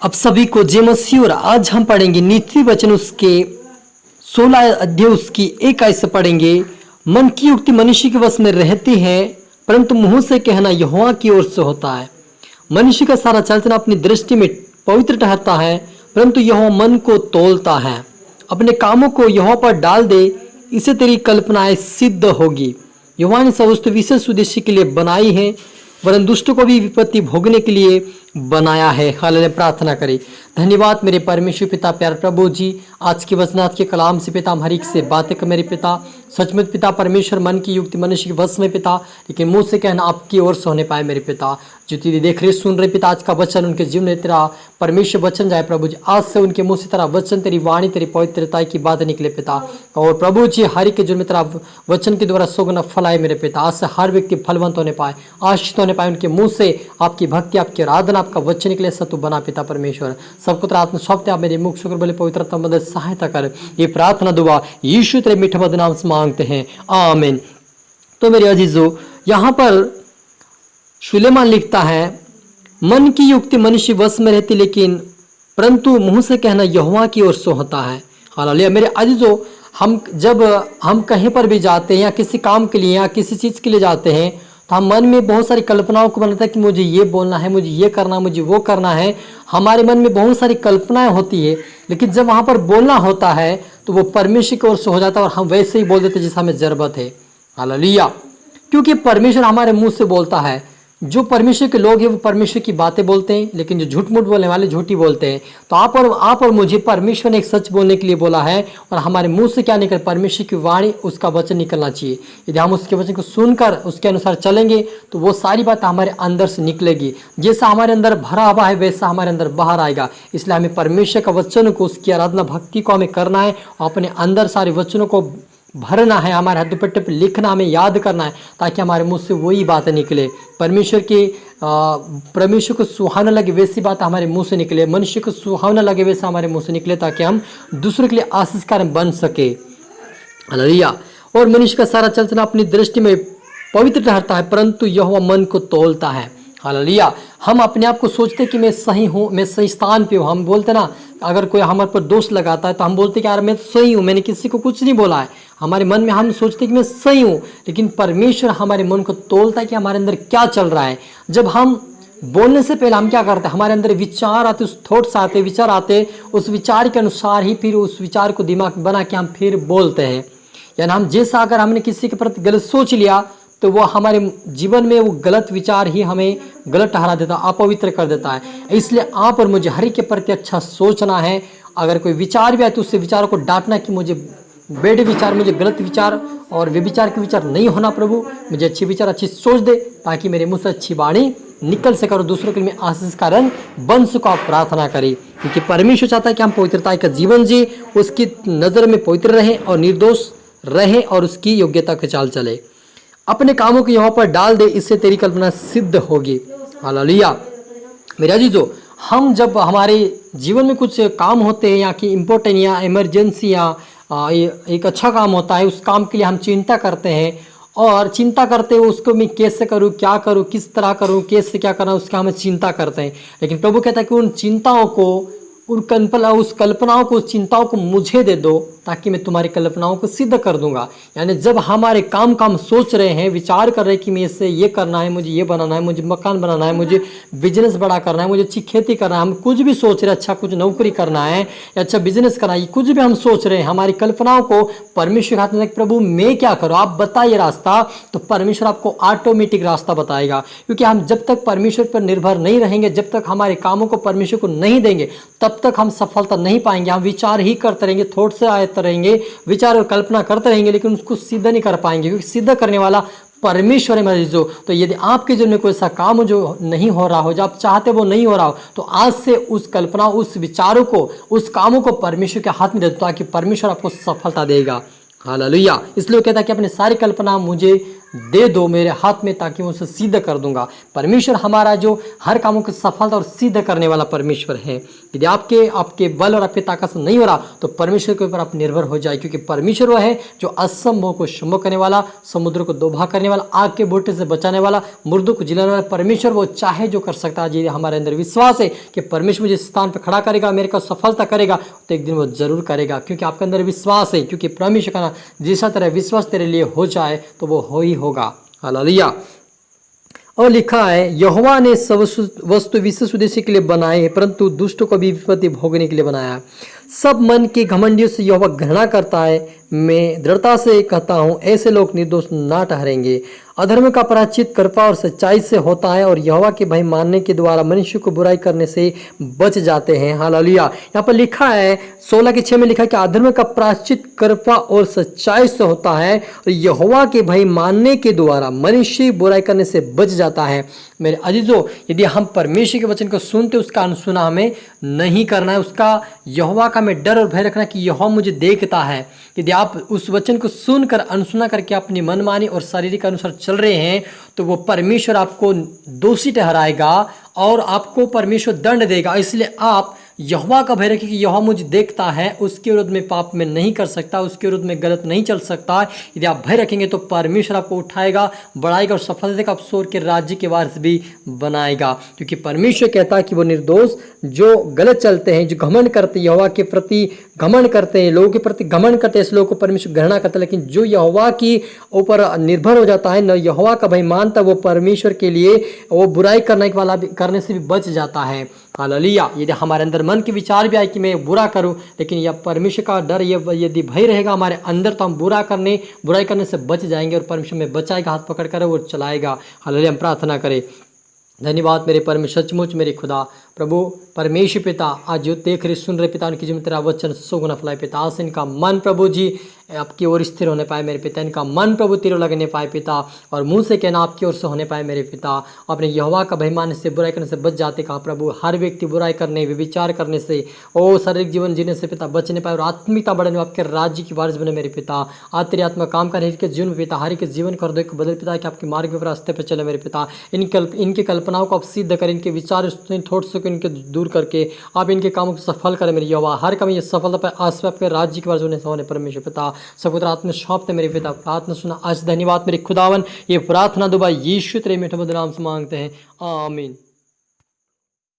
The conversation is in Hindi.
अब सभी को जय मसीह। और आज हम पढ़ेंगे नीति वचन उसके 16 अध्याय उसकी 1 आयत से पढ़ेंगे। मन की युक्ति मनुष्य के वश में रहती है, परंतु मुंह से कहना यहोवा की ओर से होता है। मनुष्य का सारा चलना अपनी दृष्टि में पवित्र ठहरता है, परंतु यहोवा मन को तौलता है। अपने कामों को यहोवा पर डाल दे, इससे तेरी कल्पनाएं सिद्ध होगी। यहोवा ने सब वस्तु विशेष उद्देश्य के लिए बनाई है, वरन दुष्टों को भी विपत्ति भोगने के लिए बनाया है। हालेलुया। प्रार्थना करें। धन्यवाद मेरे परमेश्वर पिता, प्यार प्रभु जी, आज के वचनात् के कलाम से पिता हम हर एक से बातें कर मेरे पिता। सचमुच पिता परमेश्वर मन की युक्ति मनुष्य के वश में पिता, लेकिन मुंह से कहना आपकी ओर से होने पाए मेरे पिता। जो तेरी देख रहे सुन रहे पिता, आज का वचन उनके जीवन में तेरा परमेश्वर वचन जाए प्रभु जी। आज से उनके मुंह से तेरा वचन, तेरी वाणी, तेरी पवित्रता की बात निकले पिता। और प्रभु जी हर एक के जीवन में तेरा वचन के द्वारा सुगना फल आए मेरे पिता। आज से हर व्यक्ति फलवंत होने पाए, आशीष होने पाए। उनके मुंह से आपकी भक्ति, आपकी आराधना, आपका वचन निकले सतु बना पिता परमेश्वर। सबको तेरा आत्मा सौंपते आप मेरे मुख शुक्र बले पवित्रता मदद सहायता कर। ये प्रार्थना दुआ यीशु तेरे मीठे मधुर नाम से मांगते हैं, आमीन। तो मेरे अजीजों, यहाँ पर सुलेमान लिखता है मन की युक्ति मनुष्य वश में रहती, लेकिन परंतु मुंह से कहना यहोवा की ओर से होता है। हालेलुया। मेरे अजीजों, जब हम कहीं पर भी जाते हैं या किसी काम के लिए या किसी चीज के लिए जाते हैं, तो हम मन में बहुत सारी कल्पनाओं को बनाते हैं कि मुझे ये बोलना है, मुझे ये करना है, मुझे वो करना है। हमारे मन में बहुत सारी कल्पनाएं होती है, लेकिन जब वहां पर बोलना होता है तो वो परमेश्वर की ओर से हो जाता है और हम वैसे ही बोल देते हैं जैसे हमें जरूरत है। हालेलुया। क्योंकि परमेश्वर हमारे मुंह से बोलता है। जो परमेश्वर के लोग हैं वो परमेश्वर की बातें बोलते हैं, लेकिन जो झूठ मूठ बोलने वाले झूठी बोलते हैं। तो आप और मुझे परमेश्वर ने एक सच बोलने के लिए बोला है, और हमारे मुंह से क्या निकल, परमेश्वर की वाणी, उसका वचन निकलना चाहिए। यदि हम उसके वचन को सुनकर उसके अनुसार चलेंगे तो वो सारी बात हमारे अंदर से निकलेगी। जैसा हमारे अंदर भरा हुआ है वैसा हमारे अंदर बाहर आएगा। इसलिए हमें परमेश्वर का वचन को, उसकी आराधना भक्ति को हमें करना है और अपने अंदर सारे वचनों को भरना है, हमारे हाथ दुपट्टे पर लिखना, हमें याद करना है, ताकि हमारे मुंह से वही बातें निकले। परमेश्वर को सुहाना लगे वैसी बात हमारे मुंह से निकले, मनुष्य को सुहाना लगे वैसा हमारे मुंह से निकले, ताकि हम दूसरों के लिए आशीष कारण बन सके। हालेलुया। और मनुष्य का सारा चलना अपनी दृष्टि में पवित्र ठहरता है, परंतु यहोवा मन को तौलता है। हालेलुया। हम अपने आप को सोचते कि मैं सही हूँ, मैं सही स्थान पे हूँ। हम बोलते ना, अगर कोई हमारे पर दोष लगाता है तो हम बोलते कि यार मैं सही हूँ, मैंने किसी को कुछ नहीं बोला है। हमारे मन में हम सोचते कि मैं सही हूँ, लेकिन परमेश्वर हमारे मन को तौलता है कि हमारे अंदर क्या चल रहा है। जब हम बोलने से पहले हम क्या करते हैं, हमारे अंदर विचार आते, उस थॉट्स आते, विचार आते, उस विचार के अनुसार ही फिर उस विचार को दिमाग में बना के हम फिर बोलते हैं। यानी हम जैसा, अगर हमने किसी के प्रति गलत सोच लिया तो वो हमारे जीवन में वो गलत विचार ही हमें गलत ठहरा देता, अपवित्र कर देता है। इसलिए आप और मुझे हर एक के प्रति अच्छा सोचना है। अगर कोई विचार भी आए तो उससे विचारों को डांटना कि मुझे बेड विचार, मुझे गलत विचार और व्यभिचार के विचार नहीं होना प्रभु, मुझे अच्छी विचार, अच्छी सोच दे, ताकि मेरे मुंह से अच्छी वाणी निकल सके और दूसरों के लिए आशीष कारण बन सको। आप प्रार्थना करें, क्योंकि परमेश्वर चाहता है कि हम पवित्रता का जीवन जिए, उसकी नज़र में पवित्र रहे और निर्दोष रहे और उसकी योग्यता के चाल चले। अपने कामों को यहाँ पर डाल दे, इससे तेरी कल्पना सिद्ध होगी। हालेलुया। मेरे अजीजों, हम जब हमारे जीवन में कुछ काम होते हैं या कि इम्पोर्टेंट या इमरजेंसी या एक अच्छा काम होता है, उस काम के लिए हम चिंता करते हैं और चिंता करते हैं उसको मैं कैसे करूँ, क्या करूँ, किस तरह करूँ, कैसे क्या करना, उसका हम चिंता करते हैं। लेकिन प्रभु कहता है कि उन चिंताओं को, उस कल्पनाओं को, उस चिंताओं को मुझे दे दो, ताकि मैं तुम्हारी कल्पनाओं को सिद्ध कर दूंगा। यानी जब हमारे काम सोच रहे हैं, विचार कर रहे हैं कि मैं इससे ये करना है, मुझे ये बनाना है, मुझे मकान बनाना है, मुझे बिजनेस बड़ा करना है, मुझे अच्छी खेती करना है, हम कुछ भी सोच रहे हैं, अच्छा कुछ नौकरी करना है या अच्छा बिजनेस करना है, कुछ भी हम सोच रहे हैं, हमारी कल्पनाओं को परमेश्वर के हाथ में, प्रभु मैं क्या करूँ, आप बताइए रास्ता। तो परमेश्वर आपको ऑटोमेटिक रास्ता बताएगा। क्योंकि हम जब तक परमेश्वर पर निर्भर नहीं रहेंगे, जब तक हमारे कामों को परमेश्वर को नहीं देंगे, तब तक हम सफलता नहीं पाएंगे। हम विचार ही करते रहेंगे, थॉट से आते रहेंगे, विचार और कल्पना करते रहेंगे, लेकिन उसको सिद्ध नहीं कर पाएंगे, क्योंकि सिद्ध करने वाला परमेश्वर है मरीजों। तो यदि आपके जीवन में कोई ऐसा काम हो जो नहीं हो रहा हो, जो आप चाहते वो नहीं हो रहा हो, तो आज से उस कल्पना, उस विचारों को, उस कामों को परमेश्वर के हाथ में दे दो, ताकि परमेश्वर आपको सफलता देगा। हालेलुया। इसलिए कहता है कि अपनी सारी कल्पना मुझे दे दो मेरे हाथ में ताकि मैं उसे सिद्ध कर दूंगा। परमेश्वर हमारा जो हर कामों की सफलता और सिद्ध करने वाला परमेश्वर है। यदि आपके बल और आपके ताकत से नहीं हो रहा तो परमेश्वर के ऊपर आप निर्भर हो जाए, क्योंकि परमेश्वर वो है जो असंभव को संभव करने वाला, समुद्र को दोभा करने वाला, आग के बोटे से बचाने वाला, मुर्दों को जिलाने वाला परमेश्वर वो चाहे जो कर सकता है। यदि हमारे अंदर विश्वास है कि परमेश्वर मुझे स्थान पर खड़ा करेगा, मेरे को सफलता करेगा, तो एक दिन वो जरूर करेगा, क्योंकि आपके अंदर विश्वास है। क्योंकि परमेश्वर का जैसा तरह विश्वास तेरे लिए हो जाए तो वो हो ही होगा। हालेलुया। और लिखा है, यहोवा ने सब वस्तु विशेष उद्देश्य के लिए बनाए परंतु दुष्टों को भी विपत्ति भोगने के लिए बनाया। सब मन के घमंडियों से यहोवा घृणा करता है। मैं दृढ़ता से कहता हूँ ऐसे लोग निर्दोष ना ठहरेंगे। अधर्म का प्रायश्चित कृपा और सच्चाई से होता है और यहोवा के भय मानने के द्वारा मनुष्य को बुराई करने से बच जाते हैं। हालेलुया। यहाँ पर लिखा है 16:6 में लिखा है कि अधर्म का प्रायश्चित कृपा और सच्चाई से होता है और यहोवा के भय मानने के द्वारा मनुष्य बुराई करने से बच जाता है। मेरे अजीजों, यदि हम परमेश्वर के वचन को सुनते उसका अनुसुना हमें नहीं करना है, उसका यहोवा का हमें डर और भय रखना कि यहोवा मुझे देखता है। यदि आप उस वचन को सुनकर अनसुना करके अपनी मनमानी और शारीरिक अनुसार चल रहे हैं तो वो परमेश्वर आपको दोषी ठहराएगा और आपको परमेश्वर दंड देगा। इसलिए आप यहोवा का भय रखिए कि यहोवा मुझे देखता है, उसके विरुद्ध में पाप में नहीं कर सकता, उसके विरुद्ध में गलत नहीं चल सकता। यदि आप भय रखेंगे तो परमेश्वर आपको उठाएगा, बढ़ाएगा और सफलता देगा, आप स्वर्ग के राज्य के वारिस भी बनाएगा। क्योंकि परमेश्वर कहता है कि वो निर्दोष जो गलत चलते हैं, जो घमंड करते हैं, यहोवा के प्रति घमंड करते हैं, लोगों के प्रति घमंड करते हैं, इस लोगों को परमेश्वर घृणा करता है। लेकिन जो यहोवा की ऊपर निर्भर हो जाता है, न यहोवा का भय मानता, वो परमेश्वर के लिए वो बुराई करने से भी बच जाता है। हालेलुया। यदि हमारे अंदर मन के विचार भी आए कि मैं बुरा करूं, लेकिन यह परमेश्वर का डर यदि भय रहेगा हमारे अंदर तो हम बुराई करने से बच जाएंगे और परमेश्वर में बचाएगा, हाथ पकड़ कर वो चलाएगा। हालेलुया। हम प्रार्थना करें। धन्यवाद मेरे परमेश्वर, सचमुच मेरे खुदा प्रभु परमेश्वर पिता, आज जो देख रहे सुन रहे पिता, उनकी जीवन तेरा वचन सुगुना फैलाए पिता। आज इनका मन प्रभु जी आपकी ओर स्थिर होने पाए मेरे पिता, इनका मन प्रभु तेरे लगने पाए पिता, और मुंह से कहना आपकी ओर से होने पाए मेरे पिता। अपने यहोवा का भय मानने से, बुराई करने से बच जाते कहा प्रभु। हर व्यक्ति बुराई करने, विचार करने से, ओ शारीरिक जीवन जीने से पिता बचने पाए और आत्मिकता बढ़ने में आपके राज्य की वारिस बने मेरे पिता। आज तेरी आत्मा काम कर हर के जीवन में पिता, हर के जीवन कर दो बदल पिता, कि आपके मार्ग पर रास्ते पर चले मेरे पिता। इनकी कल्पनाओं को आप सिद्ध करें, इनके विचार थॉट्स को इनके दूर करके आप इनके कामों को सफल करें मेरे यहोवा। हर काम ये सफलता पर आस आपके राज्य की वारिस होने परमेश्वर पिता। सपुत्र आत्मा सौंपते मेरे पिता, प्रार्थना सुना आज। धन्यवाद मेरे खुदावन, ये प्रार्थना दुआ यीशु तेरे मीठे मधुर नाम से मांगते हैं, आमीन।